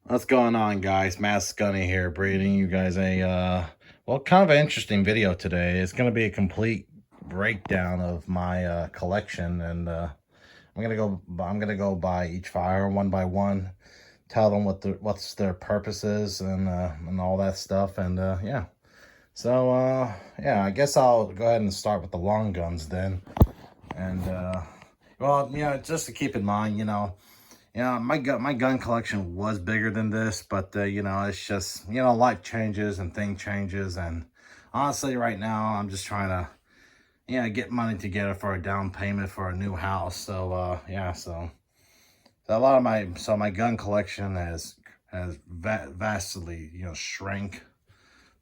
What's going on, guys? Matt Gunny here, bringing you guys a well, kind of an interesting video today. It's going to be a complete breakdown of my collection, and I'm gonna go by each fire one by one, tell them what's their purposes and all that stuff, and yeah. So yeah, I guess I'll go ahead and start with the long guns then, and well, just to keep in mind, my gun collection was bigger than this, but it's just, life changes and thing changes, and honestly, right now I'm just trying to, get money together for a down payment for a new house. So yeah, so a lot of my gun collection has vastly shrank,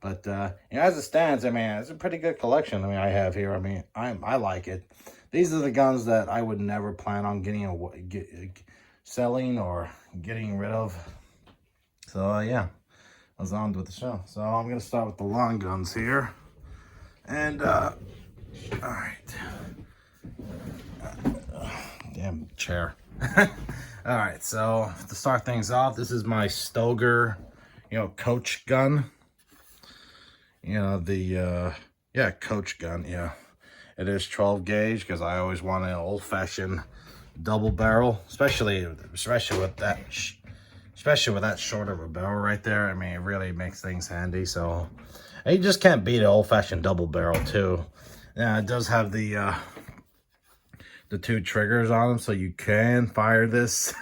but as it stands, I mean, it's a pretty good collection. I mean, I have here. I mean, I like it. These are the guns that I would never plan on selling or getting rid of. So yeah, I was on with the show. So I'm gonna start with the long guns here, and all right, damn chair. All right, so to start things off, this is my Stoger, coach gun. Yeah, coach gun. Yeah, it is 12 gauge because I always wanted an old-fashioned double barrel, especially with that short of a barrel right there. I mean, it really makes things handy. So you just can't beat an old-fashioned double barrel too. Yeah, it does have the two triggers on them, so you can fire this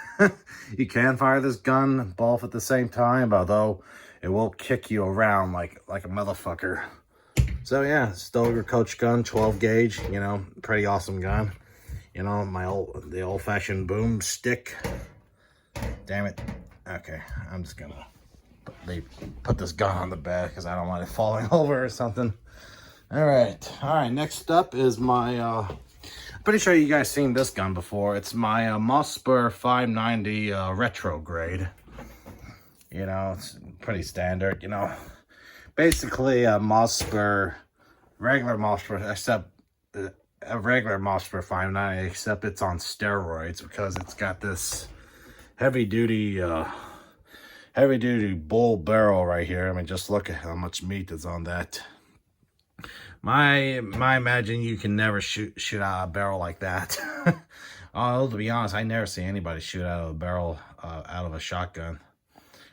you can fire this gun both at the same time, although it will kick you around like a motherfucker. So yeah, Stoger coach gun, 12 gauge, pretty awesome gun. The old-fashioned boom stick. Damn it. Okay, I'm just gonna put this gun on the bed because I don't want it falling over or something. All right, next up is my pretty sure you guys seen this gun before. It's my Mossberg 590 retrograde. It's pretty standard. Basically a Mossberg, regular Mossberg, except a regular Mossberg 590, except it's on steroids because it's got this heavy duty bull barrel right here. I mean, just look at how much meat is on that. My imagine you can never shoot out a barrel like that. To be honest, I never see anybody shoot out of a barrel out of a shotgun.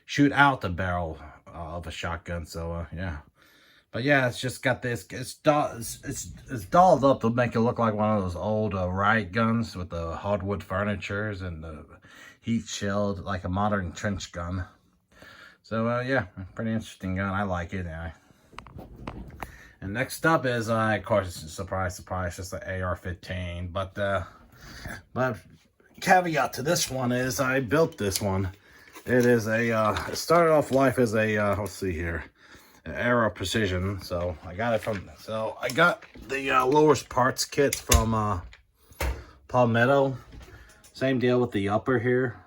Shoot out the barrel of a shotgun. So yeah. But yeah, it's just got this. It's dolled up to make it look like one of those old riot guns with the hardwood furnitures and the heat shield, like a modern trench gun. So yeah, pretty interesting gun. I like it. Yeah. And next up is, of course, surprise, just the AR15. But caveat to this one is I built this one. It is it started off life as a let's see here. Era Precision. So I got the lowest parts kit from Palmetto. Same deal with the upper here.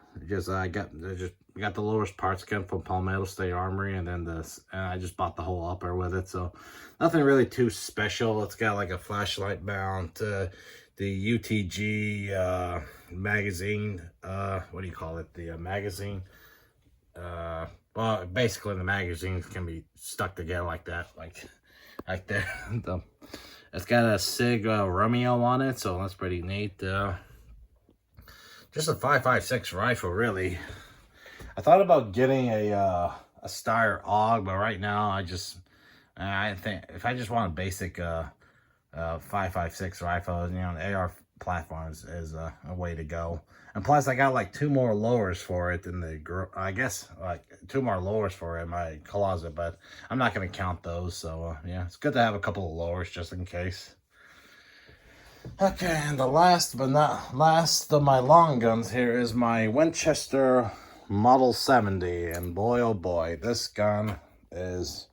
I got the lowest parts kit from Palmetto State Armory, and then I just bought the whole upper with it. So nothing really too special. It's got like a flashlight mount, the UTG magazine. What do you call it? The magazine. Well, basically the magazines can be stuck together like that, like there. It's got a SIG Romeo on it, so that's pretty neat. Just a 5.56 rifle, really. I thought about getting a Steyr AUG, but right now I think if I just want a basic 5.56 rifle, an AR platform is a way to go. And plus, I got like two more lowers for it in I guess like two more lowers for it in my closet, but I'm not going to count those. So yeah, it's good to have a couple of lowers just in case. Okay, and the last but not last of my long guns here is my Winchester Model 70. And boy, oh boy, this gun is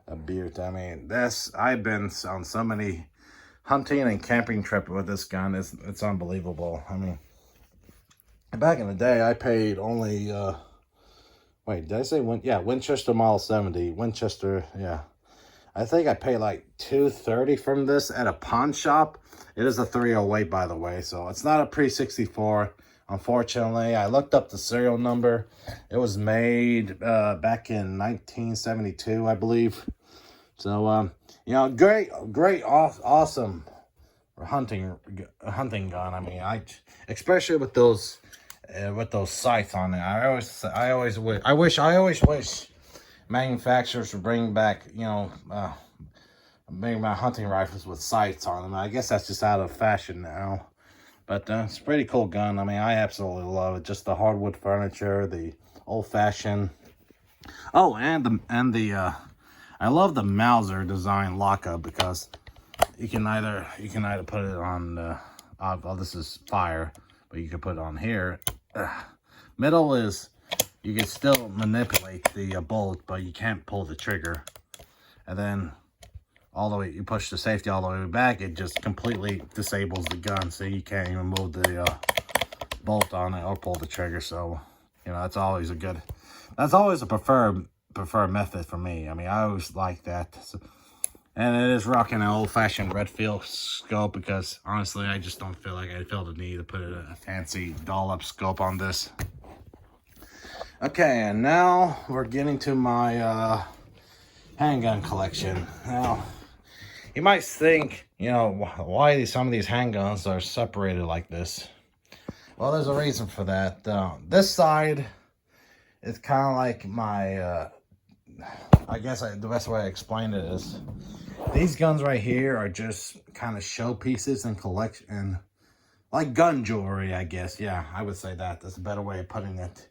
a beaut. I mean, I've been on so many hunting and camping trips with this gun. It's unbelievable. I mean, back in the day, I paid only, wait, did I say Winchester Model 70. Winchester, yeah. I think I paid like $230 from this at a pawn shop. It is a 308, by the way, so it's not a pre-64. unfortunately. I looked up the serial number. It was made back in 1972, I believe. So, you know, great, awesome hunting gun. I mean, especially with those sights on it. I always wish manufacturers would bring back, you know, bring my hunting rifles with sights on them. I guess that's just out of fashion now. But it's a pretty cool gun. I mean, I absolutely love it. Just the hardwood furniture, the old-fashioned. Oh, I love the Mauser design lockup because you can either put it on well, this is fire, but you can put it on here. Middle is you can still manipulate the bolt, but you can't pull the trigger. And then all the way, you push the safety all the way back, it just completely disables the gun, so you can't even move the bolt on it or pull the trigger. So, you know, that's always a preferred method for me. I mean, I always like that. So, and it is rocking an old-fashioned Redfield scope because honestly, I just don't feel like I feel the need to put a fancy dollop scope on this. Okay, and now we're getting to my handgun collection. Now, you might think, you know, why some of these handguns are separated like this. Well, there's a reason for that. This side is kind of like my, I guess the best way to explain it is, these guns right here are just kind of showpieces and collection, like gun jewelry, I guess. Yeah, I would say that. That's a better way of putting it.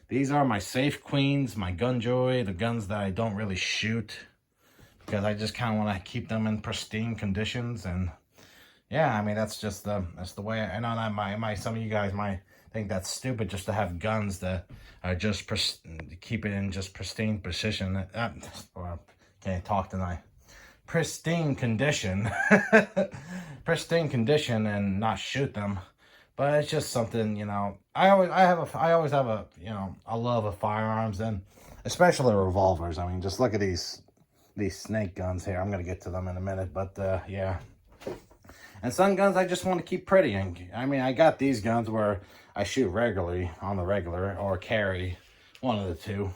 These are my safe queens, my gun jewelry, the guns that I don't really shoot, because I just kind of want to keep them in pristine conditions. And yeah, I mean, that's the way. I know that some of you guys might think that's stupid just to have guns that are just keep it in just pristine precision. Or can't talk tonight. Pristine condition, pristine condition, and not shoot them. But it's just something, you know. I always have a you know, a love of firearms, and especially revolvers. I mean, just look at these snake guns here. I'm gonna get to them in a minute, but yeah. And some guns I just want to keep pretty. And I mean, I got these guns where I shoot regularly on the regular or carry, one of the two.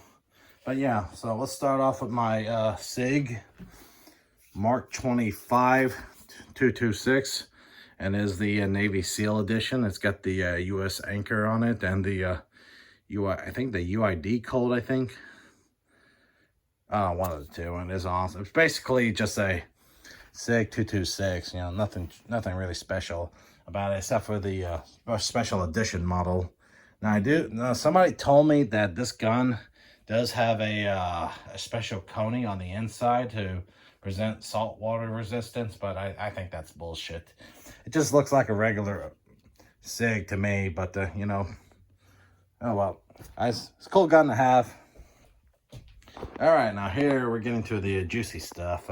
But yeah, so let's start off with my SIG Mark 25 226. And is the Navy SEAL edition. It's got the U.S. anchor on it and the I think the UID code, I think. One of the two, and it is awesome. It's basically just a SIG 226. You know, nothing really special about it except for the special edition model. Now, somebody told me that this gun does have a special coating on the inside to present saltwater resistance, but I think that's bullshit. It just looks like a regular SIG to me, but you know, oh well. It's a cool gun to have. All right, now here we're getting to the juicy stuff.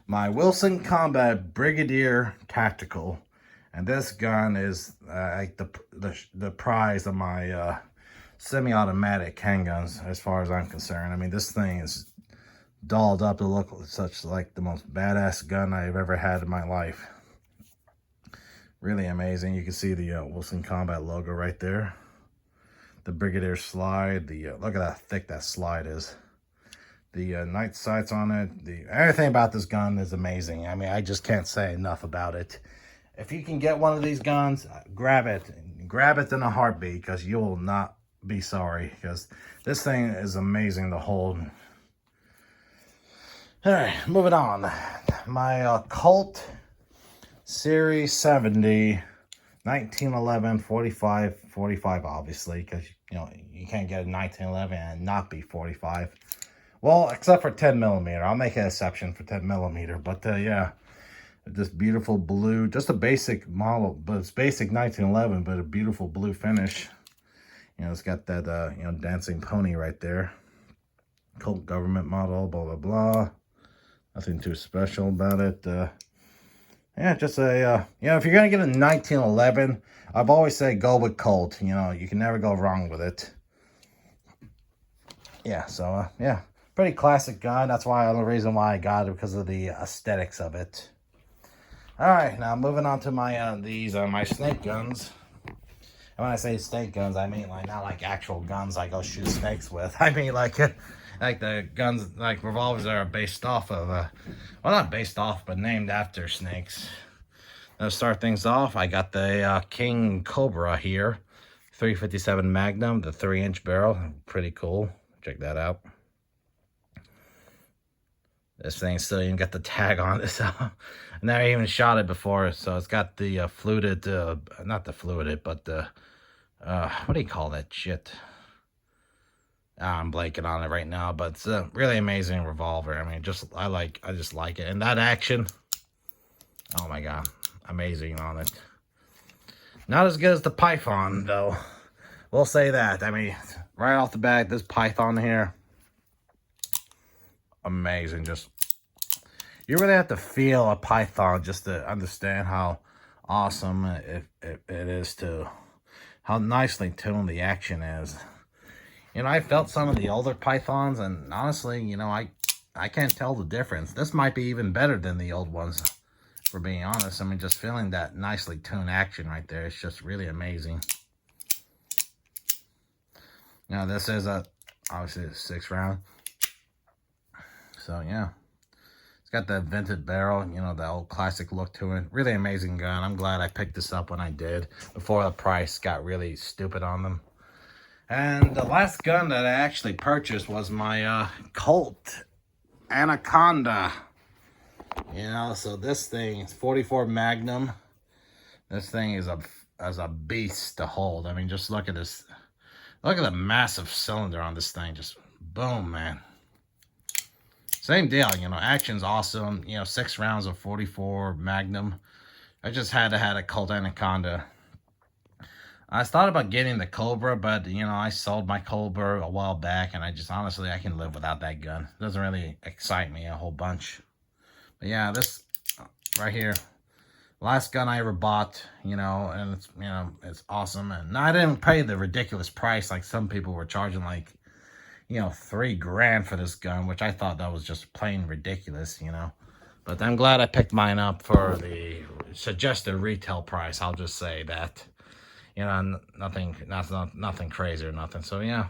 My Wilson Combat Brigadier Tactical, and this gun is like the prize of my semi-automatic handguns, as far as I'm concerned. I mean, this thing is dolled up to look such like the most badass gun I've ever had in my life. Really amazing. You can see the Wilson Combat logo right there. The Brigadier slide. Look at how thick that slide is. The night sights on it. Everything about this gun is amazing. I mean, I just can't say enough about it. If you can get one of these guns, grab it. Grab it in a heartbeat, because you will not be sorry, because this thing is amazing to hold. All right, moving on. My Colt Series 70, 1911, 45, obviously, because, you know, you can't get a 1911 and not be 45. Well, except for 10 millimeter. I'll make an exception for 10 millimeter, but yeah, this beautiful blue, just a basic model, but it's basic 1911, but a beautiful blue finish. You know, it's got that, you know, dancing pony right there. Colt government model, blah, blah, blah. Nothing too special about it. Yeah, just a, you know, if you're going to get a 1911, I've always said go with Colt. You know, you can never go wrong with it. Yeah, so, yeah, pretty classic gun. That's why, the reason why I got it, because of the aesthetics of it. All right, now moving on to my, my snake guns. And when I say snake guns, I mean like not like actual guns I go shoot snakes with. I mean like the guns, like revolvers that are based off of, well, not based off, but named after snakes. To start things off, I got the King Cobra here, 357 Magnum, the 3-inch barrel, pretty cool. Check that out. This thing still even got the tag on it, so I never even shot it before. So it's got the fluted, not the fluted, but the, what do you call that shit? I'm blanking on it right now, but it's a really amazing revolver. I mean, I just like it. And that action, oh my God, amazing on it. Not as good as the Python, though. We'll say that. I mean, right off the bat, this Python here, amazing. Just, you really have to feel a Python just to understand how awesome it is, to how nicely tuned the action is. You know, I felt some of the older Pythons, and honestly, you know, I can't tell the difference. This might be even better than the old ones, for being honest. I mean, just feeling that nicely tuned action right there, it's just really amazing. Now, this is obviously a 6-round. So, yeah. It's got that vented barrel, you know, the old classic look to it. Really amazing gun. I'm glad I picked this up when I did, before the price got really stupid on them. And the last gun that I actually purchased was my Colt Anaconda. You know, so this thing is 44 Magnum. This thing is a beast to hold. I mean, just look at this. Look at the massive cylinder on this thing. Just boom, man. Same deal, you know, action's awesome. You know, 6 rounds of 44 Magnum. I just had to have a Colt Anaconda. I thought about getting the Cobra, but, you know, I sold my Cobra a while back, and I just, honestly, I can live without that gun. It doesn't really excite me a whole bunch. But yeah, this right here, last gun I ever bought, you know, and it's, you know, it's awesome. And I didn't pay the ridiculous price like some people were charging, like, you know, $3 grand for this gun, which I thought that was just plain ridiculous, you know. But I'm glad I picked mine up for the suggested retail price. I'll just say that. You know, nothing crazy or nothing. So, yeah.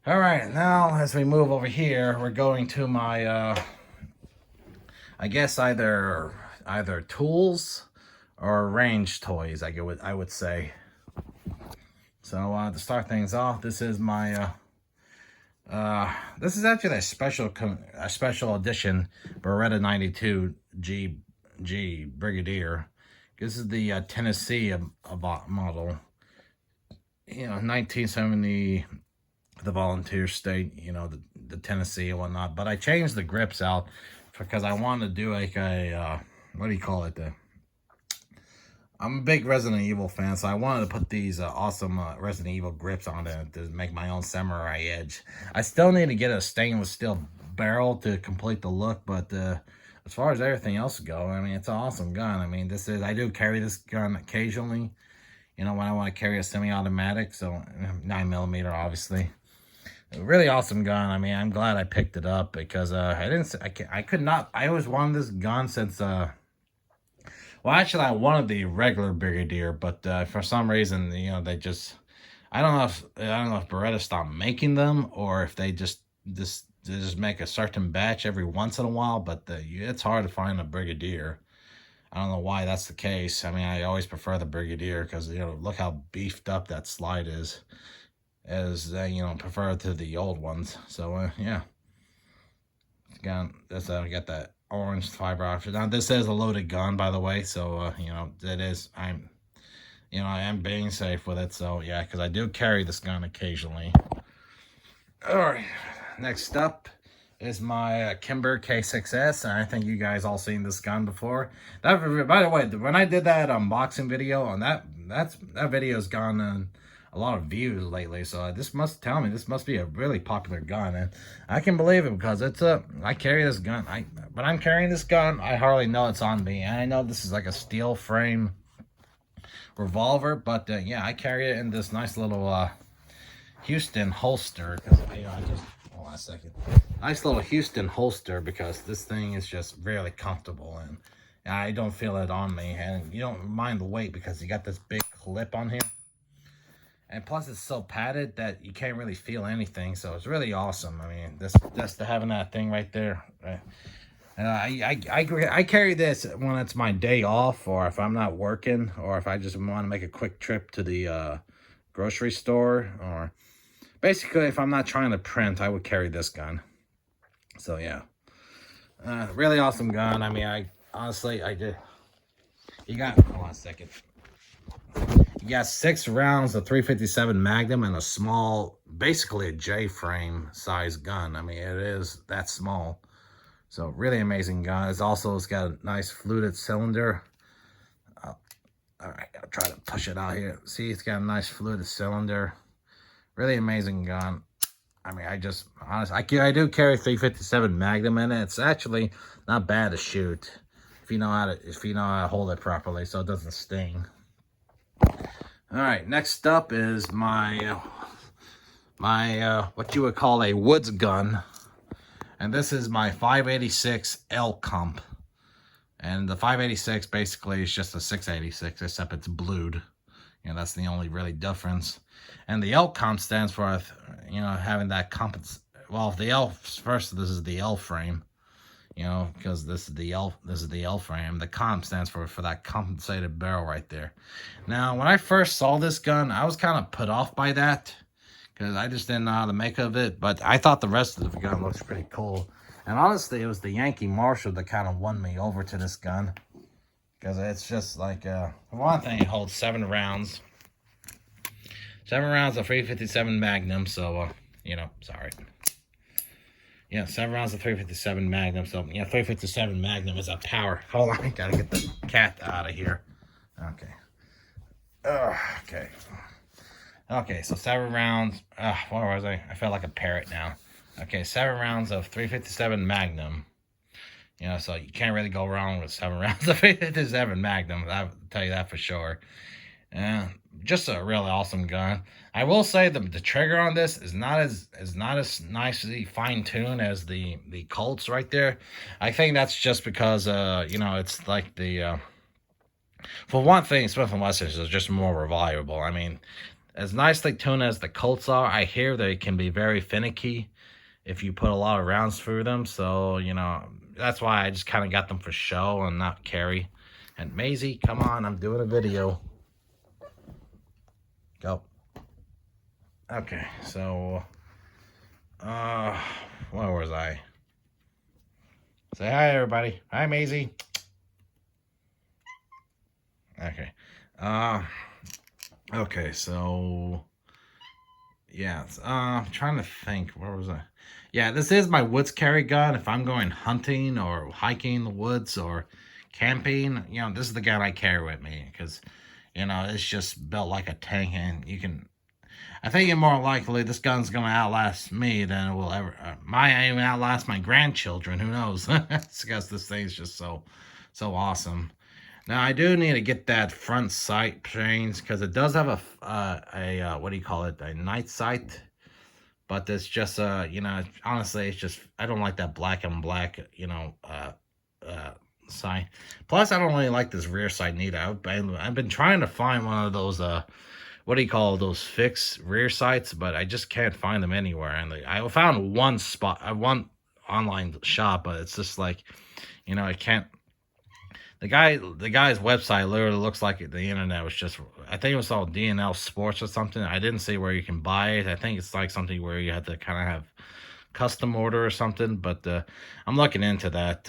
All right, now as we move over here, we're going to my, I guess either tools or range toys, I would say. So, to start things off, this is my, this is actually a special edition Beretta 92 G Brigadier. This is the Tennessee model. You know, 1970, the volunteer state, you know, the Tennessee and whatnot. But I changed the grips out because I wanted to do like a, what do you call it? I'm a big Resident Evil fan, so I wanted to put these awesome Resident Evil grips on it to make my own samurai edge. I still need to get a stainless steel barrel to complete the look, but as far as everything else go, I mean, it's an awesome gun. I mean, I do carry this gun occasionally. You know, when I want to carry a semi-automatic, so 9mm, obviously. A really awesome gun. I mean, I'm glad I picked it up because I could not. I always wanted this gun since well, actually, I wanted the regular Brigadier, but for some reason, you know, they just, I don't know if Beretta stopped making them or if they just make a certain batch every once in a while. But it's hard to find a Brigadier. I don't know why that's the case. I mean, I always prefer the Brigadier because, you know, look how beefed up that slide is, as you know, preferred to the old ones. So yeah, again, this we got that orange fiber option. Now this is a loaded gun, by the way, so you know, it is. I am being safe with it. So yeah, because I do carry this gun occasionally. All right, next up is my Kimber K6S, and I think you guys all seen this gun before. By the way, when I did that unboxing video on that video's gone a lot of views lately, so this must tell me this must be a really popular gun, and I can believe it because I carry this gun. When I'm carrying this gun, I hardly know it's on me, and I know this is like a steel frame revolver, but yeah, I carry it in this nice little Houston holster because, you know, hold on a second. Nice little Houston holster because this thing is just really comfortable and I don't feel it on me, and you don't mind the weight because you got this big clip on here. And plus it's so padded that you can't really feel anything, so it's really awesome. I mean, just having that thing right there, right? I carry this when it's my day off, or if I'm not working, or if I just want to make a quick trip to the grocery store, or basically if I'm not trying to print, I would carry this gun. So yeah, really awesome gun. I mean, I honestly, I did. You got, hold on a second. You got 6 rounds of 357 Magnum and a small, basically a J-frame size gun. I mean, it is that small. So really amazing gun. It's got a nice fluted cylinder. All right, I'll try to push it out here. See, it's got a nice fluted cylinder. Really amazing gun. I mean, I do carry 357 Magnum in it. It's actually not bad to shoot if you know how to hold it properly, so it doesn't sting. All right, next up is my what you would call a woods gun, and this is my 586 L Comp. And the 586 basically is just a 686, except it's blued. You know, that's the only really difference. And the L Comp stands for, you know, having that well, the L first, this is the L frame. You know, because this is the L frame. The comp stands for that compensated barrel right there. Now, when I first saw this gun, I was kind of put off by that because I just didn't know how to make of it. But I thought the rest of the gun looks pretty cool. And honestly, it was the Yankee Marshal that kind of won me over to this gun, because it's just like for one thing, it holds 7 rounds. 7 rounds of 357 Magnum. So you know, sorry. Yeah, 7 rounds of 357 Magnum. So, yeah, 357 Magnum is a power. Hold on, I gotta get the cat out of here. Okay. Okay. Okay, so 7 rounds. Where was I? I felt like a parrot now. Okay, 7 rounds of 357 Magnum. You know, so you can't really go wrong with 7 rounds of 357 Magnum. I'll tell you that for sure. Just a really awesome gun. I will say the trigger on this is not as nicely fine-tuned as the Colts right there. I think that's just because you know, it's like the for one thing, Smith & Wesson's is just more reliable. I mean, as nicely tuned as the Colts are, I hear they can be very finicky if you put a lot of rounds through them. So, you know, that's why I just kind of got them for show and not carry. And Maisie, come on, I'm doing a video. Go. Okay, so where was I? Say hi, everybody. Hi, Maisie. Okay. Okay, so yeah, I'm trying to think. Where was I? Yeah, this is my woods carry gun. If I'm going hunting or hiking in the woods or camping, you know, this is the gun I carry with me, because, you know, it's just built like a tank, and you can, I think it's more likely this gun's going to outlast me than it will ever, might even outlast my grandchildren. Who knows? It's because this thing's just so awesome. Now, I do need to get that front sight changed, because it does have a what do you call it, a night sight. But it's just, you know, honestly, it's just, I don't like that black and black, you know, sight. Plus, I don't really like this rear sight neither. I've been trying to find one of those, what do you call those fixed rear sights, but I just can't find them anywhere. And I found one one online shop, but it's just like, you know, I can't. The guy's website literally looks like the internet was just, I think it was all DNL Sports or something. I didn't see where you can buy it. I think it's like something where you have to kind of have custom order or something, but I'm looking into that.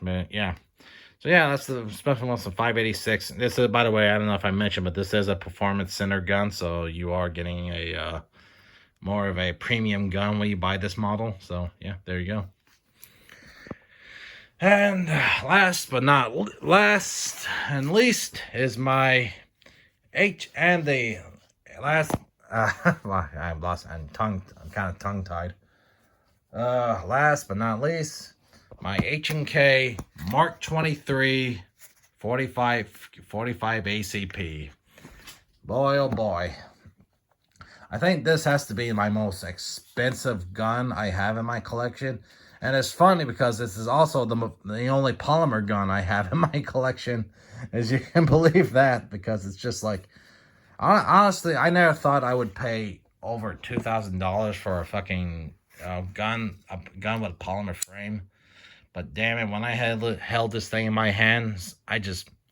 But yeah. So yeah, that's the Smith & Wesson 586. This is, by the way, I don't know if I mentioned, but this is a performance center gun, so you are getting a more of a premium gun when you buy this model. So yeah, there you go. And last but not last and least is my last. Well, I'm lost. I'm kind of tongue tied. Last but not least, my H&K Mark 23 45 ACP. Boy, oh boy. I think this has to be my most expensive gun I have in my collection. And it's funny because this is also the only polymer gun I have in my collection, as you can believe that, because it's just like, Honestly, I never thought I would pay over $2,000 for a fucking gun with a polymer frame. But damn it, when I held this thing in my hands,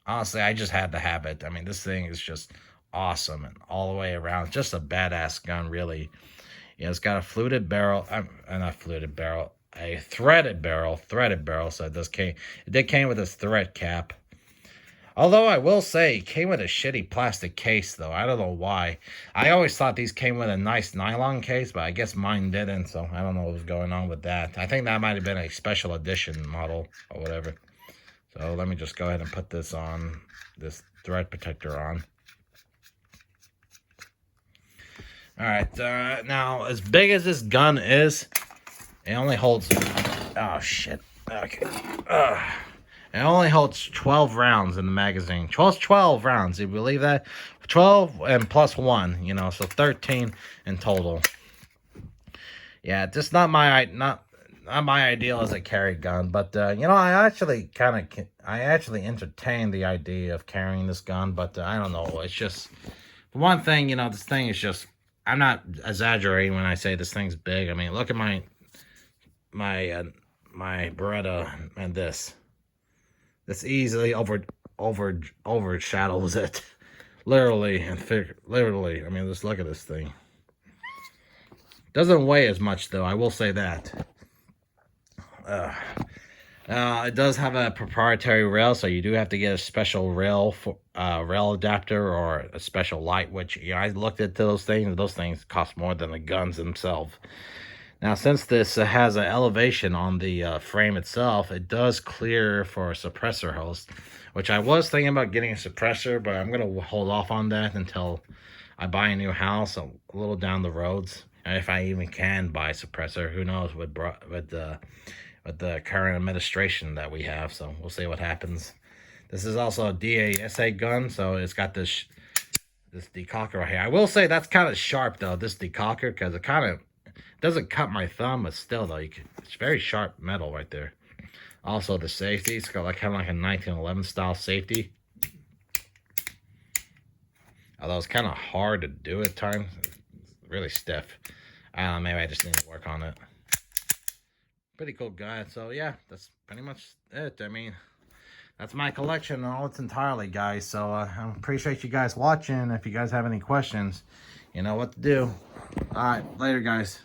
honestly, I just had to have it. I mean, this thing is just awesome and all the way around. Just a badass gun, really. Yeah, it's got a fluted barrel. Not fluted barrel, a threaded barrel. So it did came with a thread cap. Although I will say, it came with a shitty plastic case, though. I don't know why. I always thought these came with a nice nylon case, but I guess mine didn't, so I don't know what was going on with that. I think that might have been a special edition model or whatever. So let me just go ahead and put this thread protector on. Alright, now, as big as this gun is, it only holds... Oh, shit. Okay. It only holds 12 rounds in the magazine. 12 rounds. Do you believe that? 12 and plus 1, you know, so 13 in total. Yeah, just not my ideal as a carry gun, but you know, I actually entertained the idea of carrying this gun, but I don't know. It's just, for one thing, you know, this thing is just, I'm not exaggerating when I say this thing's big. I mean, look at my Beretta and this. This easily overshadows it, literally and literally. I mean, just look at this thing. Doesn't weigh as much, though. I will say that. It does have a proprietary rail, so you do have to get a special rail adapter or a special light. Which, you know, I looked into those things, and those things cost more than the guns themselves. Now, since this has an elevation on the frame itself, it does clear for a suppressor host, which I was thinking about getting a suppressor, but I'm going to hold off on that until I buy a new house a little down the roads. And if I even can buy a suppressor, who knows with the current administration that we have. So we'll see what happens. This is also a DASA gun, so it's got this decocker right here. I will say that's kind of sharp, though, this decocker, because it kind of doesn't cut my thumb, but still, though, it's very sharp metal right there. Also, the safety, it's got kind of like a 1911 style safety. Although it's kind of hard to do at times. It's really stiff. I don't know, maybe I just need to work on it. Pretty cool guy. So, yeah, that's pretty much it. I mean, that's my collection in all its entirety, guys. So, I appreciate you guys watching. If you guys have any questions, you know what to do. All right, later, guys.